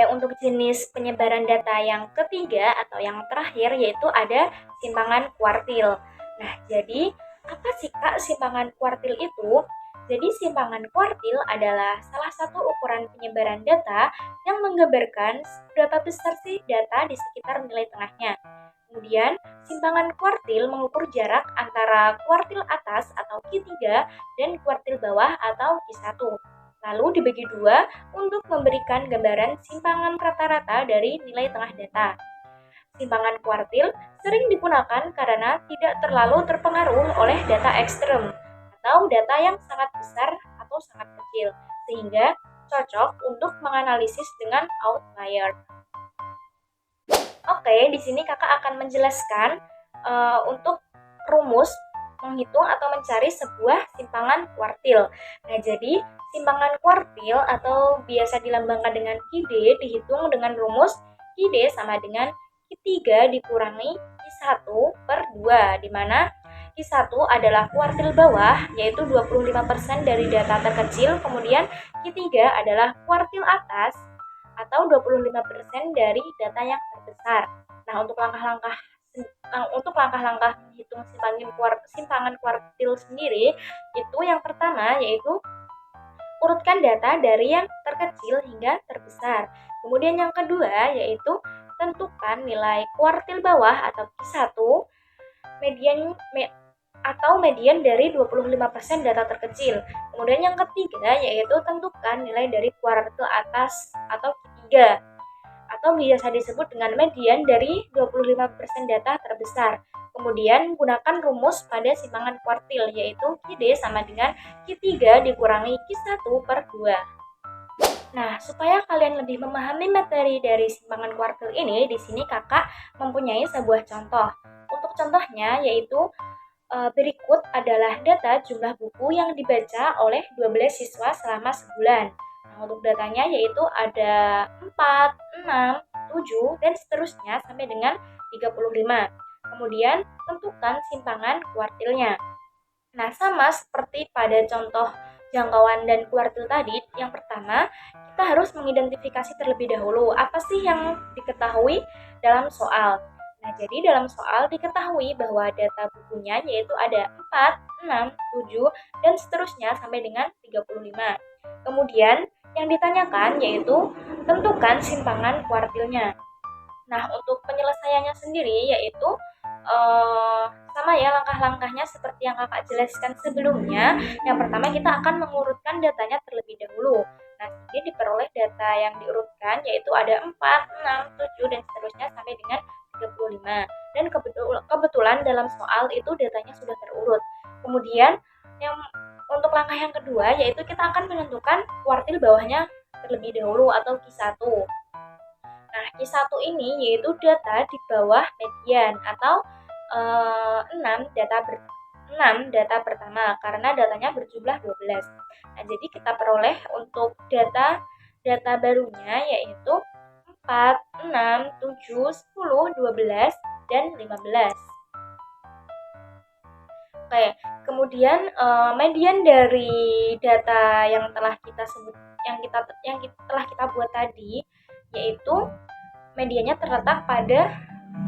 untuk jenis penyebaran data yang ketiga atau yang terakhir yaitu ada simpangan kuartil. Nah, jadi apa sih Kak simpangan kuartil itu? Jadi simpangan kuartil adalah salah satu ukuran penyebaran data yang menggambarkan seberapa besar sih data di sekitar nilai tengahnya. Kemudian, simpangan kuartil mengukur jarak antara kuartil atas atau Q3 dan kuartil bawah atau Q1. Lalu dibagi dua untuk memberikan gambaran simpangan rata-rata dari nilai tengah data. Simpangan kuartil sering digunakan karena tidak terlalu terpengaruh oleh data ekstrem atau data yang sangat besar atau sangat kecil, sehingga cocok untuk menganalisis dengan outlier. Oke, di sini kakak akan menjelaskan untuk rumus menghitung atau mencari sebuah simpangan kuartil. Nah, jadi simpangan kuartil atau biasa dilambangkan dengan QD dihitung dengan rumus QD sama dengan Q3 dikurangi Q1 per 2, di mana Q1 adalah kuartil bawah, yaitu 25% dari data terkecil, kemudian Q3 adalah kuartil atas, atau 25% dari data yang terbesar. Nah, untuk langkah-langkah menghitung simpangan kuartil sendiri, itu yang pertama yaitu urutkan data dari yang terkecil hingga terbesar. Kemudian yang kedua yaitu tentukan nilai kuartil bawah atau Q1 median dari 25% data terkecil. Kemudian yang ketiga yaitu tentukan nilai dari kuartil atas atau Q3 atau biasa disebut dengan median dari 25% data terbesar. Kemudian gunakan rumus pada simpangan kuartil yaitu QD sama dengan Q3 dikurangi Q1 per 2. Nah, supaya kalian lebih memahami materi dari simpangan kuartil ini, di sini kakak mempunyai sebuah contoh. Untuk contohnya yaitu berikut adalah data jumlah buku yang dibaca oleh 12 siswa selama sebulan. Nah, untuk datanya yaitu ada 4, 6, 7, dan seterusnya sampai dengan 35. Kemudian tentukan simpangan kuartilnya. Nah, sama seperti pada contoh jangkauan dan kuartil tadi, yang pertama kita harus mengidentifikasi terlebih dahulu apa sih yang diketahui dalam soal. Nah, jadi dalam soal diketahui bahwa data bukunya yaitu ada 4, 6, 7, dan seterusnya sampai dengan 35. Kemudian yang ditanyakan yaitu tentukan simpangan kuartilnya. Nah, untuk penyelesaiannya sendiri yaitu sama ya langkah-langkahnya seperti yang kakak jelaskan sebelumnya. Yang pertama kita akan mengurutkan datanya terlebih dahulu. Nah, sehingga diperoleh data yang diurutkan yaitu ada 4, 6, 7, dan seterusnya sampai dengan 35. Dan kebetulan dalam soal itu datanya sudah terurut. Kemudian yang untuk langkah yang kedua yaitu kita akan menentukan kuartil bawahnya terlebih dahulu atau Q1. Nah, Q1 ini yaitu data di bawah median atau 6 data pertama karena datanya berjumlah 12. Nah, jadi kita peroleh untuk data barunya yaitu 4, 6, 7, 10, 12, dan 15. Oke, kemudian median dari data yang telah kita sebut yang telah kita buat tadi yaitu mediannya terletak pada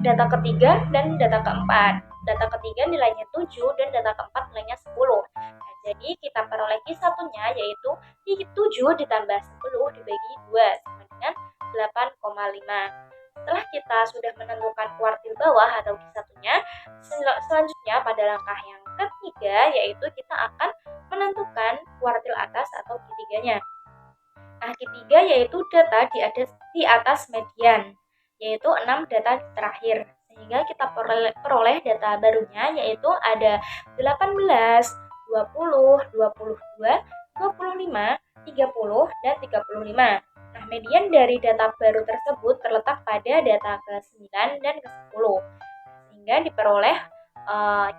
data ketiga dan data keempat. Data ketiga nilainya 7 dan data keempat nilainya 10. Nah, jadi kita peroleh Q1-nya yaitu 7 ditambah 10 dibagi 2 sama dengan 8,5. Setelah kita sudah menentukan kuartil bawah atau Q1-nya, selanjutnya pada langkah yang ketiga yaitu kita akan menentukan kuartil atas atau Q3-nya. Nah, Q3 yaitu data di atas median, yaitu 6 data terakhir. Sehingga kita peroleh data barunya yaitu ada 18, 20, 22, 25, 30, dan 35. Nah, median dari data baru tersebut terletak pada data ke-9 dan ke-10. Sehingga diperoleh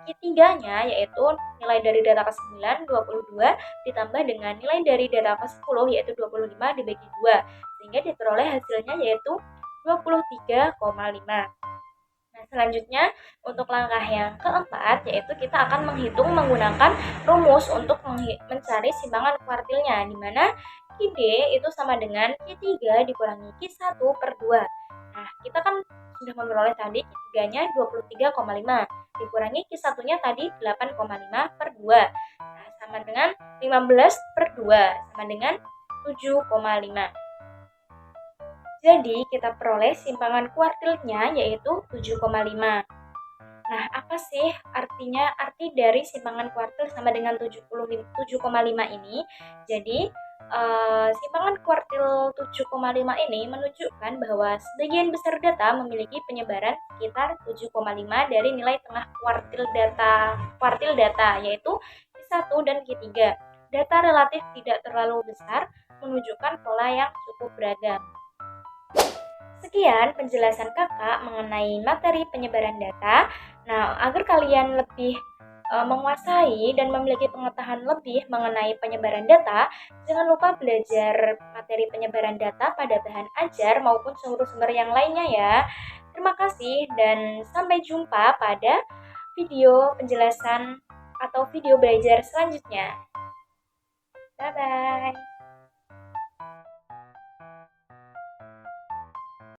Q3-nya yaitu nilai dari data ke-9 22 ditambah dengan nilai dari data ke-10 yaitu 25 dibagi 2 sehingga diperoleh hasilnya yaitu 23,5. Nah, selanjutnya untuk langkah yang keempat yaitu kita akan menghitung menggunakan rumus untuk mencari simpangan kuartilnya, di mana Q D itu sama dengan Q3 dikurangi Q1 per 2. Nah, kita kan sudah memperoleh tadi Q3-nya 23,5 dikurangi Q1-nya tadi 8,5 per 2. Nah, sama dengan 15 per 2 sama dengan 7,5. Jadi, kita peroleh simpangan kuartilnya yaitu 7,5. Nah, apa sih arti dari simpangan kuartil sama dengan 7,5 ini? Jadi, simpangan kuartil 7,5 ini menunjukkan bahwa sebagian besar data memiliki penyebaran sekitar 7,5 dari nilai tengah kuartil data yaitu Q1 dan Q3. Data relatif tidak terlalu besar menunjukkan pola yang cukup beragam. Sekian penjelasan kakak mengenai materi penyebaran data. Nah, agar kalian lebih menguasai dan memiliki pengetahuan lebih mengenai penyebaran data, jangan lupa belajar materi penyebaran data pada bahan ajar maupun sumber-sumber yang lainnya ya. Terima kasih dan sampai jumpa pada video penjelasan atau video belajar selanjutnya. Bye-bye.